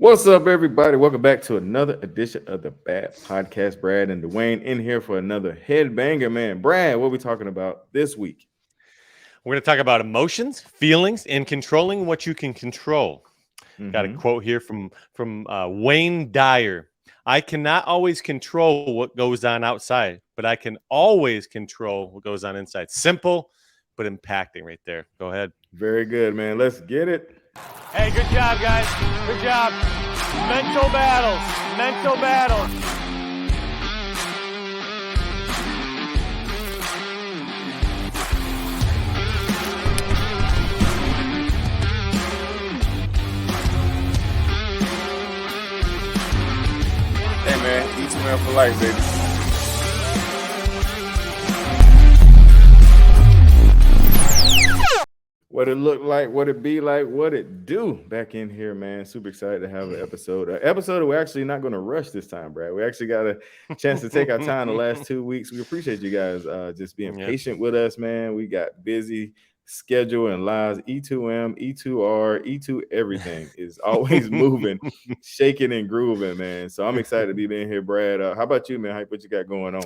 What's up, everybody? Welcome back to another edition of the Bad Podcast. Brad and Dawain in here for another headbanger, man. Brad, what we talking about this week? We're going to talk about emotions, feelings, and controlling what you can control. Got a Mm-hmm. quote here from Wayne Dyer. I cannot always control what goes on outside, but I can always control what goes on inside. Simple, but impacting right there. Go ahead. Very good, man. Let's get it. Hey, good job, guys. Good job. Mental battles. Mental battles. Hey, man. E2M for life, baby. What it look like, what it be like, what it do back in here, man. Super excited to have an episode. An episode that we're actually not going to rush this time, Brad. We actually got a chance to take our time the last 2 weeks. We appreciate you guys just being Yeah. patient with us, man. We got busy schedule and lives. E2M, E2R, E2 everything is always moving, shaking and grooving, man. So I'm excited to be being here, Brad. How about you, man? What you got going on?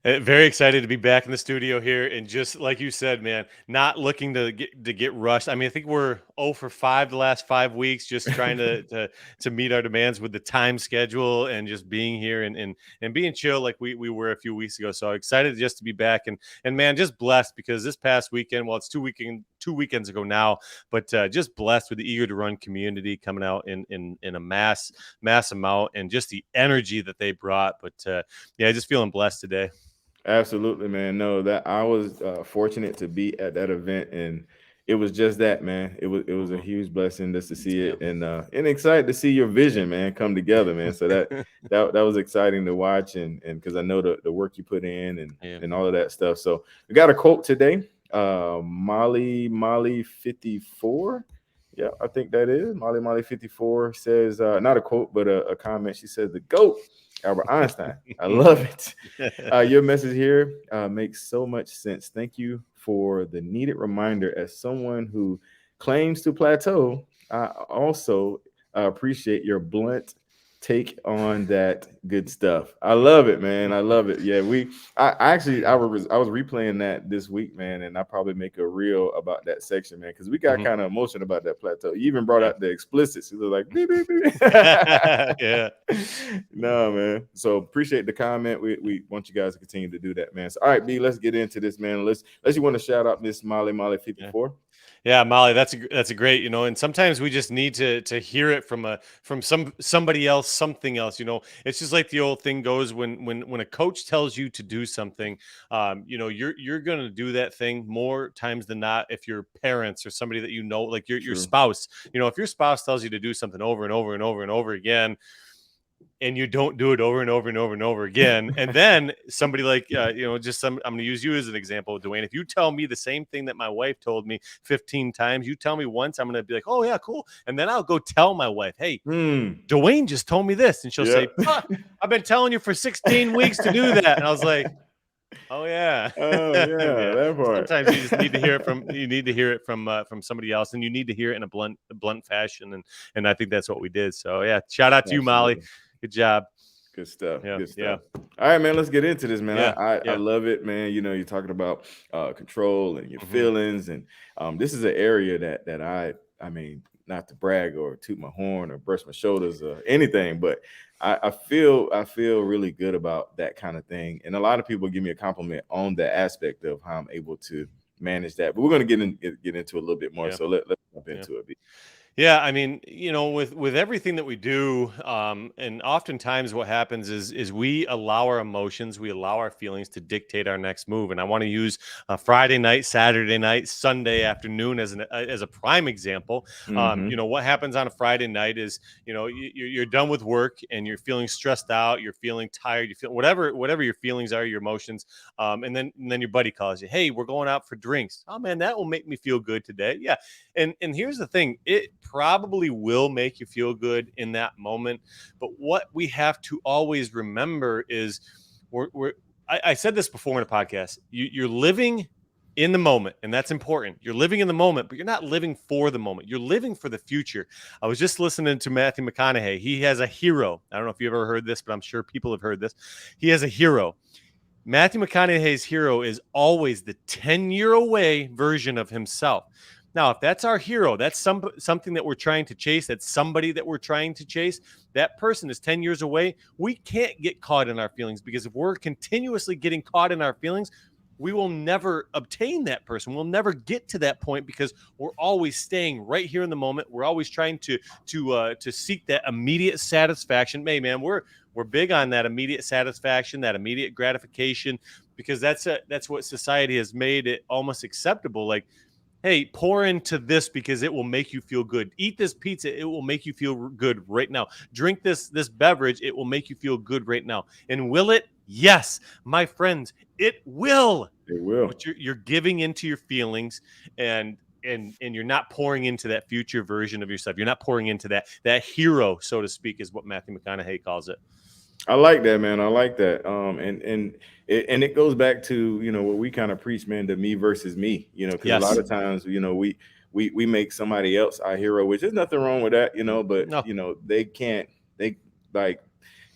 Very excited to be back in the studio here, and just like you said, man, not looking to get rushed. I mean, I think we're 0 for 5 the last 5 weeks, just trying to meet our demands with the time schedule and just being here and being chill like we were a few weeks ago. So excited just to be back and man, just blessed because this past weekend, well, it's two weekends ago now, but just blessed with the Eager to Run community coming out in a mass amount and just the energy that they brought. But yeah, just feeling blessed today. Absolutely, man. No, that I was fortunate to be at that event, and it was just that, man. It was a Mhm. huge blessing just to see Yep. it, and excited to see your vision, man, come together, man. So that was exciting to watch, and because I know the work you put in Yeah. and all of that stuff. So we got a quote today. Molly 54. Yeah, I think that is Molly 54 says not a quote, but a comment. She says the GOAT. Albert Einstein. I love it. Your message here makes so much sense. Thank you for the needed reminder. As someone who claims to plateau, I also appreciate your blunt take on that good stuff. I love it, man. I love it. Yeah, I was replaying that this week, man, and I probably make a reel about that section, man, because we got Mhm. kind of emotional about that plateau. You even brought Yeah. out the explicits. You was like beep beep beep. Yeah. No, man. So appreciate the comment. We want you guys to continue to do that, man. So all right, B, let's get into this, man. Let's you want to shout out Miss Molly Yeah. 54. Yeah, Molly, that's a great, and sometimes we just need to hear it from somebody else, something else. It's just like the old thing goes when a coach tells you to do something, you're gonna do that thing more times than not if your parents or somebody that like your True. spouse. If your spouse tells you to do something over and over and over and over again, and you don't do it over and over and over and over again, and then somebody like I'm going to use you as an example, Dwayne. If you tell me the same thing that my wife told me 15 times, you tell me once, I'm going to be like, oh yeah, cool, and then I'll go tell my wife, hey, Hmm. Dwayne just told me this, and she'll Yeah. say, I've been telling you for 16 weeks to do that, and I was like, oh yeah. Oh yeah, Yeah, that part. sometimes you just need to hear it from somebody else, and you need to hear it in a blunt fashion, and I think that's what we did. So yeah, shout out to you, Molly. Absolutely. Good job. Good stuff. Yeah, Good yeah, stuff. All right, man. Let's get into this, man. I yeah, I, I yeah. love it, man. You're talking about control and your Mhm. feelings, and this is an area that I mean, not to brag or toot my horn or brush my shoulders or anything, but I feel really good about that kind of thing. And a lot of people give me a compliment on the aspect of how I'm able to manage that. But we're gonna get into a little bit more. Yeah, So let's jump yeah. into it. B. Yeah, I mean, with everything that we do, and oftentimes what happens is we allow our emotions, we allow our feelings to dictate our next move. And I want to use Friday night, Saturday night, Sunday afternoon as a prime example. Mm-hmm. What happens on a Friday night is, you're done with work and you're feeling stressed out, you're feeling tired, you feel whatever your feelings are, your emotions, and then your buddy calls you, hey, we're going out for drinks. Oh man, that will make me feel good today. Yeah, and here's the thing, it probably will make you feel good in that moment, but what we have to always remember is we're I said this before in a podcast, you're living in the moment, and that's important. You're living in the moment, but you're not living for the moment. You're living for the future. I was just listening to Matthew McConaughey. He has a hero. I don't know if you ever heard this, but I'm sure people have heard this. He has a hero. Matthew McConaughey's hero is always the 10-year away version of himself. Now, if that's our hero, that's something that we're trying to chase, that's somebody that we're trying to chase, that person is 10 years away. We can't get caught in our feelings, because if we're continuously getting caught in our feelings, we will never obtain that person. We'll never get to that point, because we're always staying right here in the moment. We're always trying to seek that immediate satisfaction. Hey, man, we're big on that immediate satisfaction, that immediate gratification, because that's what society has made it almost acceptable. Like, hey, pour into this because it will make you feel good. Eat this pizza, it will make you feel good right now. Drink this beverage, it will make you feel good right now. And will it? Yes, my friends, it will. It will. But you're giving into your feelings, and you're not pouring into that future version of yourself. You're not pouring into that hero, so to speak, is what Matthew McConaughey calls it. I like that, man. I like that. And it goes back to, what we kind of preach, man, the me versus me. Because a lot Yes. of times, we make somebody else our hero, which is nothing wrong with that, but No. they can't, they like,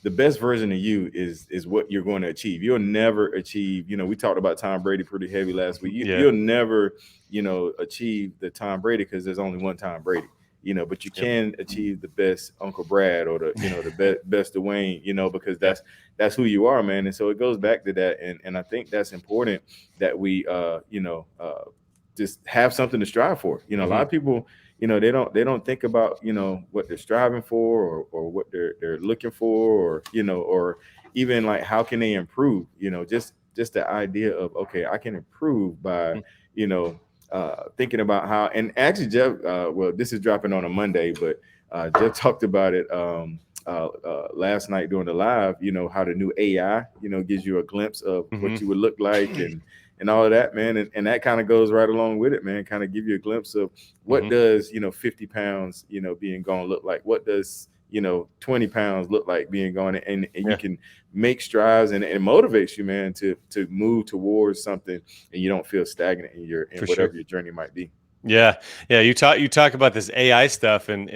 the best version of you is what you're going to achieve. You'll never achieve, we talked about Tom Brady pretty heavy last week. Yeah. You'll never, achieve the Tom Brady, because there's only one Tom Brady. But you Yep. can achieve the best Uncle Brad, or the best Dwayne, because Yep. that's who you are, man. And so it goes back to that, and I think that's important, that we just have something to strive for. A lot Mm-hmm. of people, they don't think about, what they're striving for, or what they're looking for, or even like how can they improve. Just the idea of, okay, I can improve by, you know thinking about how. And actually, Jeff, well, this is dropping on a Monday, but Jeff talked about it last night during the live. How the new AI, gives you a glimpse of what Mm-hmm. you would look like, and all of that, man. And that kind of goes right along with it, man. Kind of give you a glimpse of what Mm-hmm. does 50 pounds, being gone look like. What does 20 pounds look like being gone, and you Yeah. can make strides, and it motivates you, man, to move towards something, and you don't feel stagnant in For sure. whatever your journey might be. Yeah, yeah. You talk about this AI stuff, and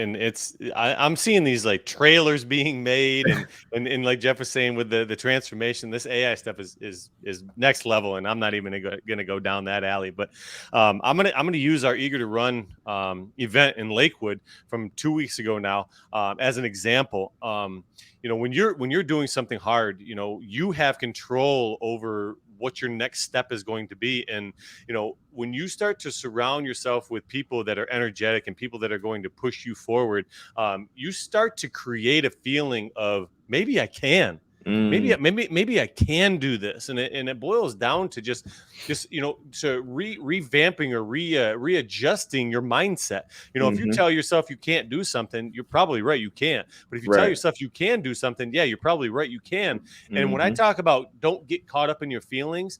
I'm seeing these like trailers being made, and like Jeff was saying with the transformation, this AI stuff is next level, and I'm not even gonna go down that alley. But I'm gonna use our Eager to Run event in Lakewood from 2 weeks ago now as an example. When you're doing something hard, you have control over what your next step is going to be, and when you start to surround yourself with people that are energetic and people that are going to push you forward, you start to create a feeling of maybe I can. Mm, Maybe I can do this, and it boils down to just to revamping or readjusting your mindset. If you hmm. tell yourself you can't do something, you're probably right, you can't. But if you tell Right. yourself you can do something, yeah, you're probably right, you can. And when I Hmm. talk about don't get caught up in your feelings,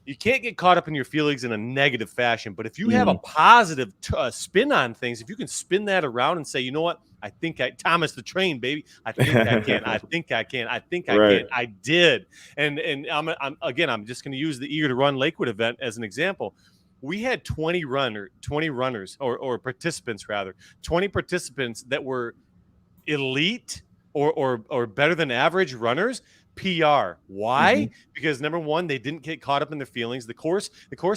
you can't get caught up in your feelings in a negative fashion. But if you have a Hmm. positive spin on things, if you can spin that around and say, you know what, I think Thomas the Train, baby, I think I can, I think I can, I think I can, Right. I did. And I'm just going to use the Eager to Run Lakewood event as an example. We had 20 runners or participants rather, 20 participants that were elite or better than average runners. PR. Why? Hmm. Because number one, they didn't get caught up in their feelings. The course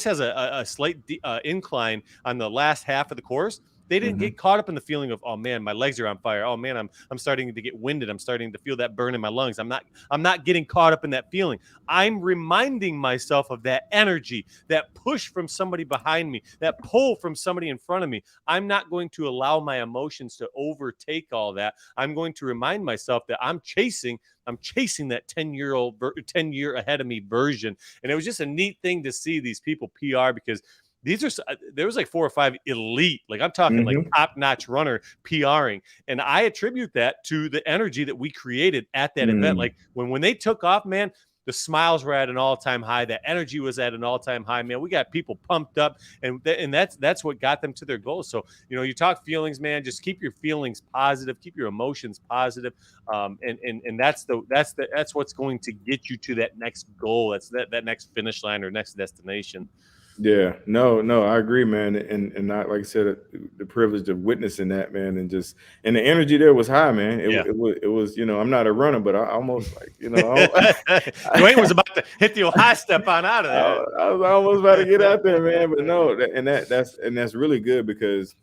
has a slight incline on the last half of the course. They didn't Hmm. get caught up in the feeling of, oh man, my legs are on fire. Oh man, I'm starting to get winded. I'm starting to feel that burn in my lungs. I'm not getting caught up in that feeling. I'm reminding myself of that energy, that push from somebody behind me, that pull from somebody in front of me. I'm not going to allow my emotions to overtake all that. I'm going to remind myself that I'm chasing that 10 year ahead of me version. And it was just a neat thing to see these people PR, because there was like 4 or 5 elite, like I'm talking like Hmm. top notch runner PRing. And I attribute that to the energy that we created at that event. Mm. Like when they took off, man, the smiles were at an all-time high. The energy was at an all-time high, man. We got people pumped up, and that's what got them to their goals. So you talk feelings, man. Just keep your feelings positive, keep your emotions positive, and that's what's going to get you to that next goal. That's that next finish line or next destination. Yeah, no, I agree, man, and not like I said, the privilege of witnessing that, man, and just and the energy there was high, man. Yeah. It was, I'm not a runner, but I almost like, Dwayne was about to hit the high step on out of there. I was almost about to get out there, man, but no, that's really good because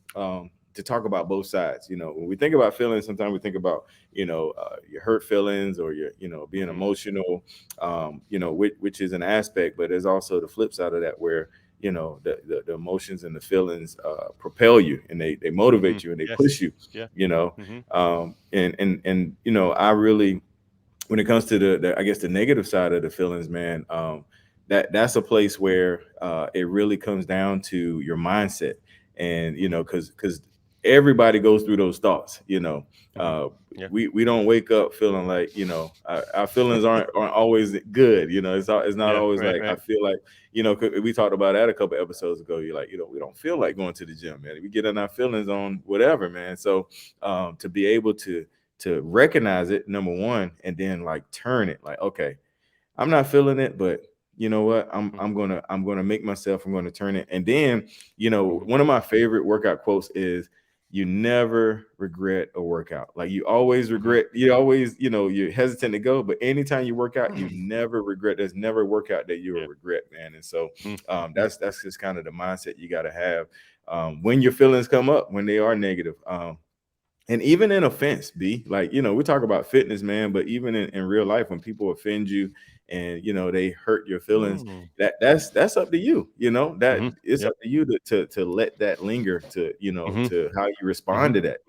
to talk about both sides. When we think about feelings, sometimes we think about your hurt feelings or your being Mhm, emotional, which is an aspect, but there's also the flip side of that where the emotions and the feelings propel you and they mhm. motivate you and they Yes. push you. Yeah. You know, Mhm, and I really when it comes to the I guess the negative side of the feelings, man, that's a place where it really comes down to your mindset, and mhm, because everybody goes through those thoughts. mhm. Uh, Yeah. we don't wake up feeling like our feelings aren't always good. It's not Yeah. always Right, like I right. feel like 'cause we talked about that a couple episodes ago. You're like we don't feel like going to the gym, man. We get in our feelings on whatever, man. So to be able to recognize it, number one, and then like turn it like, okay, I'm not feeling it, but you know what? Mhm, I'm gonna make myself. I'm gonna turn it. And then, mhm, one of my favorite workout quotes is, "You never regret a workout. Like you always mhm. regret. You always, you're hesitant to go, but anytime you work out, you never regret. There's never a workout that you will Yeah. regret, man. And so, Mhm, that's just kind of the mindset you got to have when your feelings come up, when they are negative. And even in offense, B, like, we talk about fitness, man, but even in real life, when people offend you and, they hurt your feelings, mm. that's up to you, that Mhm. it's up Yep. to you to let that linger to, Mhm, to how you respond mhm. to that.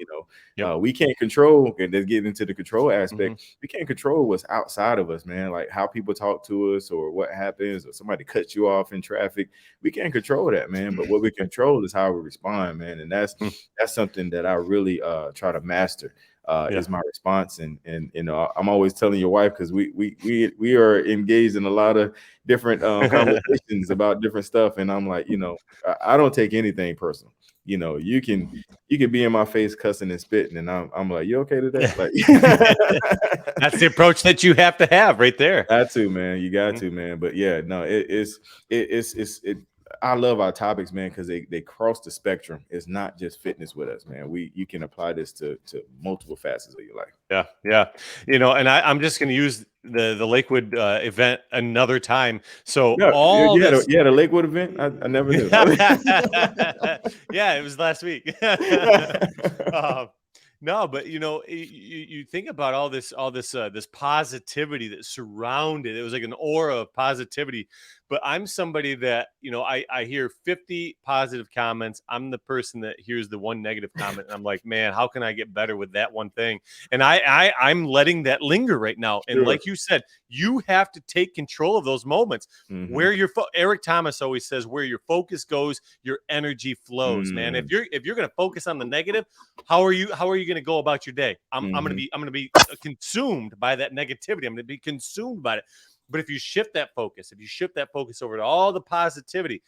Yep. We can't control, and let's get into the control Mhm. aspect. We can't control what's outside of us, man, like how people talk to us or what happens or somebody cuts you off in traffic. We can't control that, man. But what we control is how we respond, man. And Mm. that's something that I really try to master. Yeah. Is my response, and I'm always telling your wife because we are engaged in a lot of different conversations about different stuff, and I'm like, I don't take anything personal. You can be in my face cussing and spitting, and I'm like, you okay today? Like, That's the approach that you have to have right there. got to, man. You got Mhm. to, man. But yeah, no, it. I love our topics, man, because they cross the spectrum. It's not just fitness with us, man. You can apply this to multiple facets of your life. Yeah, yeah. And I'm just going to use the Lakewood event another time. So Yeah, all this, you had a Lakewood event. I never knew. yeah, it was last week. um, no, but you think about this positivity that surrounded. It was like an aura of positivity. But I'm somebody that I hear 50 positive comments. I'm the person that hears the one negative comment, and I'm like, man, how can I get better with that one thing? And I'm letting that linger right now. And Sure. like you said, you have to take control of those moments. Mm-hmm. Where Eric Thomas always says, where your focus goes, your energy flows, man. If Mm, you're going to focus on the negative, how are you going to go about your day? mm-hmm. I'm going to be consumed by that negativity. I'm going to be consumed by it. But if you shift that focus over to all the positivity,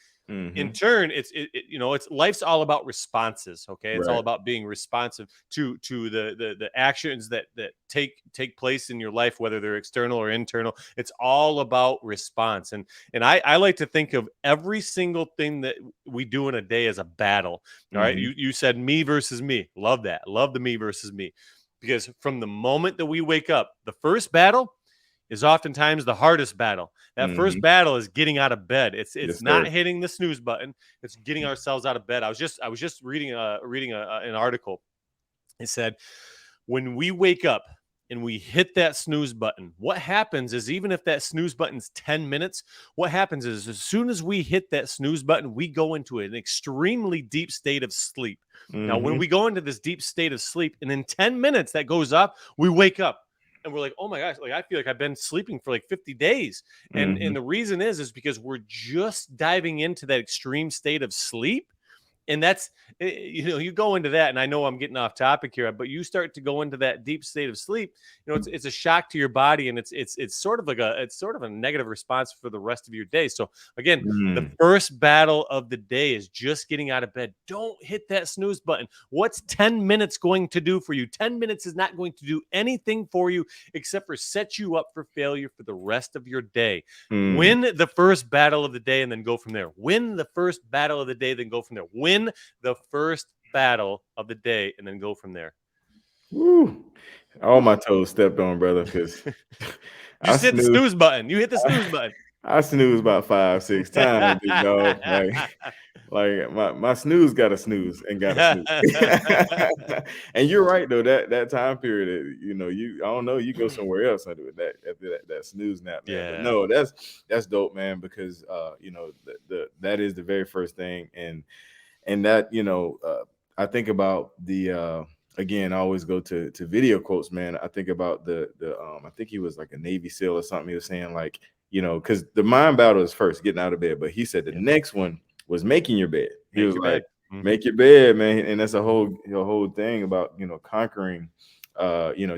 in Mm-hmm. turn, it's life's all about responses. Okay, it's all Right. about being responsive to the actions that take place in your life, whether they're external or internal. It's all about response. And I like to think of every single thing that we do in a day as a battle. All right, Mm-hmm. you said me versus me. Love that. Love the me versus me, because from the moment that we wake up, the first battle is oftentimes the hardest battle. That first Mm-hmm. battle is getting out of bed. It's Yes, sir. not hitting the snooze button. It's getting ourselves out of bed. I was just reading an article. It said when we wake up and we hit that snooze button, what happens is, even if that snooze button's 10 minutes, what happens is as soon as we hit that snooze button, we go into an extremely deep state of sleep. Now, when Mm-hmm. we go into this deep state of sleep, and in 10 minutes that goes up, we wake up and we're like, oh my gosh, like I feel like I've been sleeping for like 50 days. And Mm-hmm. the reason is because we're just diving into that extreme state of sleep, And that's, you go into that, and I know I'm getting off topic here, but you start to go into that deep state of sleep. It's a shock to your body, and it's sort of like it's sort of a negative response for the rest of your day. So again, the Mm, first battle of the day is just getting out of bed. Don't hit that snooze button. What's 10 minutes going to do for you? 10 minutes is not going to do anything for you except for set you up for failure for the rest of your day. mm. Win the first battle of the day and then go from there. Win the first battle of the day, then go from there. Win the first battle of the day and then go from there. Woo. All my toes stepped on, brother, because I Just hit the snooze. snooze button. You hit the snooze button. I snooze about 5, 6 times, big dog. Like my snooze got a snooze and got a snooze. And you're right though. That time period, I don't know, you go somewhere else under that snooze nap, man. But Yeah. no, that's dope, man, because that is the very first thing, and that I think about the again, I always go to video quotes, man. I think about the I think he was like a Navy SEAL or something. He was saying like, because the mind battle is first getting out of bed, but he said the Yep. next one was making your bed. He Make was your like, bed. Hmm. make your bed, man. And that's a whole thing about conquering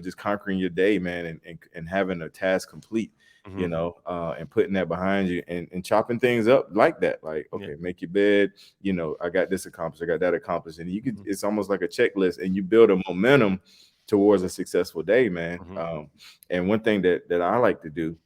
just conquering your day, man, and having a task complete, Hmm. and putting that behind you, and chopping things up like that. Like, Yeah. okay, make your bed, I got this accomplished, I got that accomplished. And Hmm. it's almost like a checklist, and you build a momentum towards a successful day, man. Hmm. And one thing that I like to do,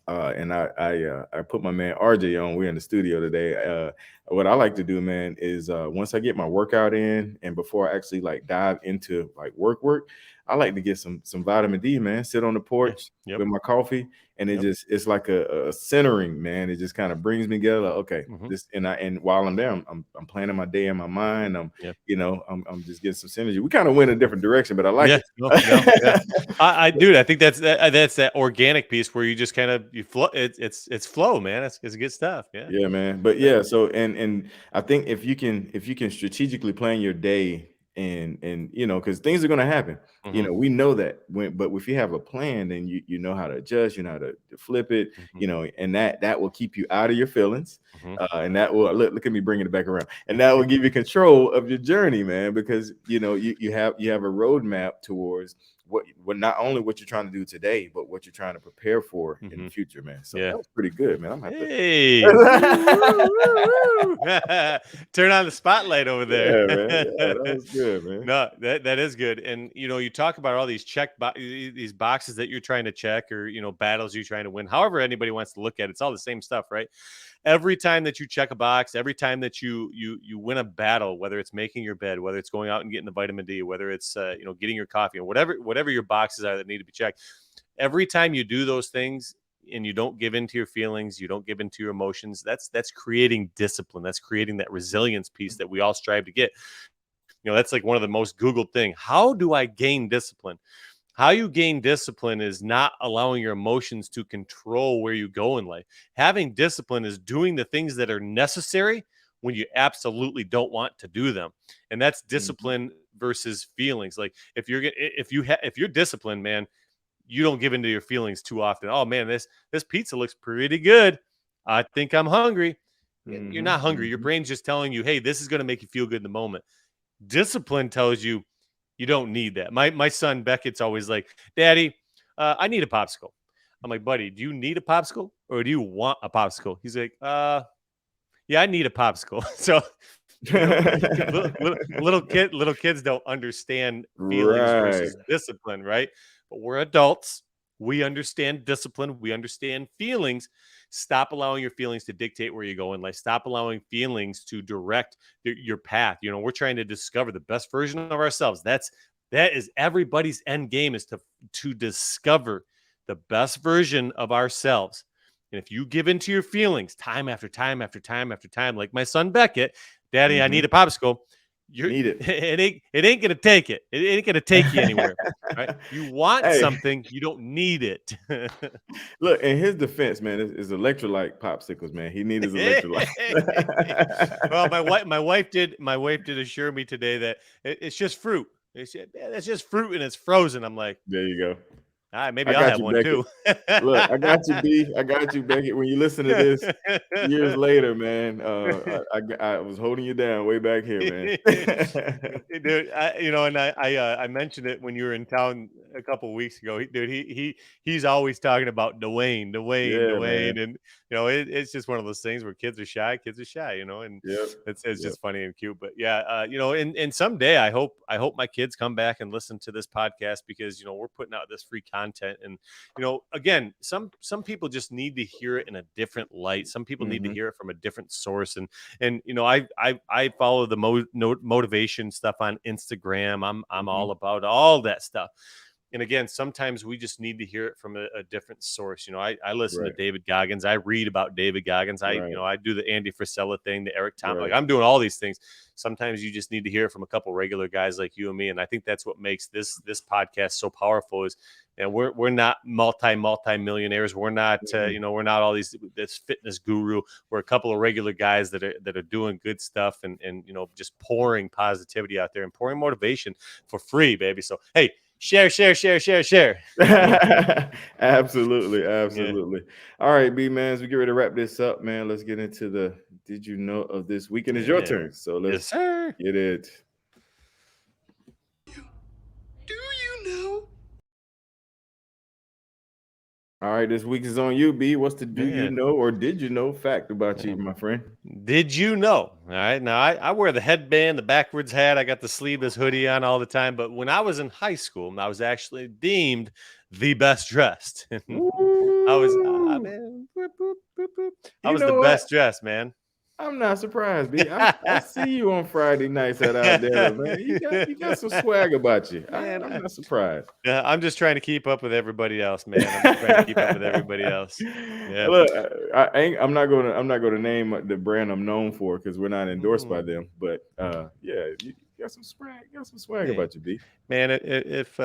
and I put my man RJ on. We're in the studio today. What I like to do, man, is once I get my workout in, and before I actually like dive into like work, I like to get some vitamin D, man. Sit on the Yeah. porch Yep. with my coffee, and Yep. it's like a centering, man. It just kind of brings me together. Like, okay, Hmm. this, and while I'm there, I'm planning my day in my mind. Yeah. I'm just getting some synergy. We kind of went a different direction, but I like Yeah. No. No. Yeah. it. Dude, I think that's that organic piece where you just kind of you flow. It's flow, man. It's good stuff. Yeah. Yeah, man. But Yeah. yeah, so and I think if you can strategically plan your day, and because things are gonna happen. Hmm. We know that but if you have a plan, then you know how to adjust, you know how to flip it, Hmm. and that will keep you out of your feelings. Hmm. And that will look at me bringing it back around, and that will give you control of your journey, man, because you have a roadmap towards what not only what you're trying to do today, but what you're trying to prepare for in the Hmm. future, man. So Yeah. that was pretty good, man. I'm gonna have to. Hey, woo, woo, woo, woo. Turn on the spotlight over there. Yeah, man. Yeah, that was good, man. No, that is good. And you talk about all these these boxes that you're trying to check, or battles you're trying to win. However, anybody wants to look at it, it's all the same stuff, right? Every time that you check a box, every time that you win a battle, whether it's making your bed, whether it's going out and getting the vitamin D, whether it's getting your coffee, or whatever your boxes are that need to be checked. Every time you do those things and you don't give into your feelings, you don't give into your emotions, that's creating discipline. That's creating that resilience piece that we all strive to get. That's like one of the most Googled thing. How do I gain discipline? How you gain discipline is not allowing your emotions to control where you go in life. Having discipline is doing the things that are necessary when you absolutely don't want to do them. And that's Mhm. discipline versus feelings. Like if you're disciplined, man, you don't give into your feelings too often. Oh man, this pizza looks pretty good. I think I'm hungry. You're Mhm. not hungry. Your Mhm. brain's just telling you, hey, this is going to make you feel good in the moment. Discipline tells you you don't need that. My son Beckett's always like, Daddy, I need a popsicle. I'm like, buddy, do you need a popsicle or do you want a popsicle? He's like, yeah, I need a popsicle. So, little kids don't understand feelings Right. versus discipline, right? But we're adults. We understand discipline. We understand feelings. Stop allowing your feelings to dictate where you go in life. Stop allowing feelings to direct your path. We're trying to discover the best version of ourselves. That is everybody's end game, is to discover the best version of ourselves. And if you give into your feelings time after time after time after time, like my son Beckett, Daddy, I need Mhm. a popsicle. You're Need it. it ain't gonna take it. It ain't gonna take you anywhere. Right? You want Hey, something, you don't need it. look, in his defense, man, is electrolyte popsicles, man. He needs his electrolyte. Well, my wife did assure me today that it's just fruit. She said, "Man, that's just fruit and it's frozen." I'm like, There you go. All right, I maybe I'll got have you, one Beckett. too. Look, I got you, B. I got you, Beckett. When you listen to this years later, man, I was holding you down way back here, man. Dude, and I mentioned it when you were in town a couple weeks ago. He's always talking about Yeah, Dawain, man. and it's just one of those things where kids are shy, and Yep. it's Yep. just funny and cute. But yeah, and someday I hope my kids come back and listen to this podcast, because we're putting out this free content, and again, some people just need to hear it in a different light. Some people need to Hmm. hear it from a different source, and I follow the motivation stuff on Instagram. I'm Hmm. all about all that stuff. And again, sometimes we just need to hear it from a different source. I listen to Right. David Goggins. I read about David Goggins. Right. I do the Andy Frisella thing, the Eric Tom. Like, Right. I'm doing all these things. Sometimes you just need to hear it from a couple regular guys like you and me. And I think that's what makes this podcast so powerful. Is and we're not multi millionaires. We're not Mhm. we're not all this fitness guru. We're a couple of regular guys that are doing good stuff, and just pouring positivity out there and pouring motivation for free, baby. So hey, share. Absolutely, Yeah. absolutely. All right, B man, as we get ready to wrap this up, man, let's get into the did you know of this weekend. It's your Yeah. turn. So Yes, let's sir. get it. Do you know? All right, this week is on you, B. What's the do you Yeah. know or did you know fact about you, my friend? Did you know? All right. Now, I wear the headband, the backwards hat. I got the sleeveless hoodie on all the time. But when I was in high school, I was actually deemed the best dressed. I was, Ooh. man, boop, boop, boop, boop. I You was the know what? best dressed, man. I'm not surprised, B. I see you on Friday nights at Aldera, man. You got some swag about you. Man, I'm not surprised. yeah, I'm just trying to keep up with everybody else, man. I'm just trying to keep up with everybody else. Yeah. Look, I'm not gonna name the brand I'm known for because we're not endorsed by Mm. them. But yeah, you got some swag. You got some swag Hey, about you, B. man, if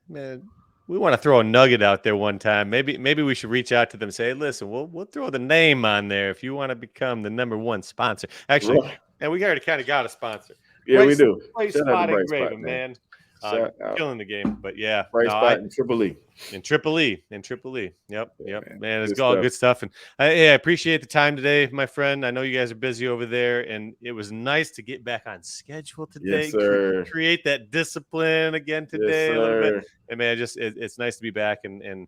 man, we want to throw a nugget out there one time, maybe we should reach out to them and say, hey, listen, we'll throw the name on there if you want to become the #1 sponsor. Actually, Right. and we already kind of got a sponsor. Yeah, we do. Bright Shout out to Spot Bright Spot, Engraving, man. man. Shout out Killing the game. But yeah, Bright no, Spot and Triple E. in Triple E, in Triple E. Yep, Yeah, yep, man. man. It's Good all stuff. good stuff, and I appreciate the time today, my friend. I know you guys are busy over there, and it was nice to get back on schedule Yes, today. sir. Create that discipline again Yes, today a little bit, sir. and man, it's nice to be back and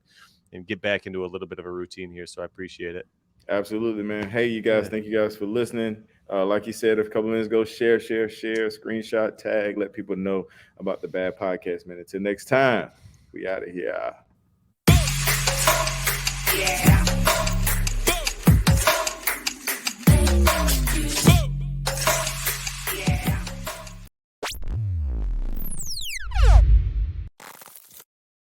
get back into a little bit of a routine here. So I appreciate it. Absolutely, man. Hey, you guys, Yeah. thank you guys for listening. Like you said a couple minutes ago, share, screenshot, tag, let people know about the Bad Podcast, man. Until next time, we out of here. Yeah.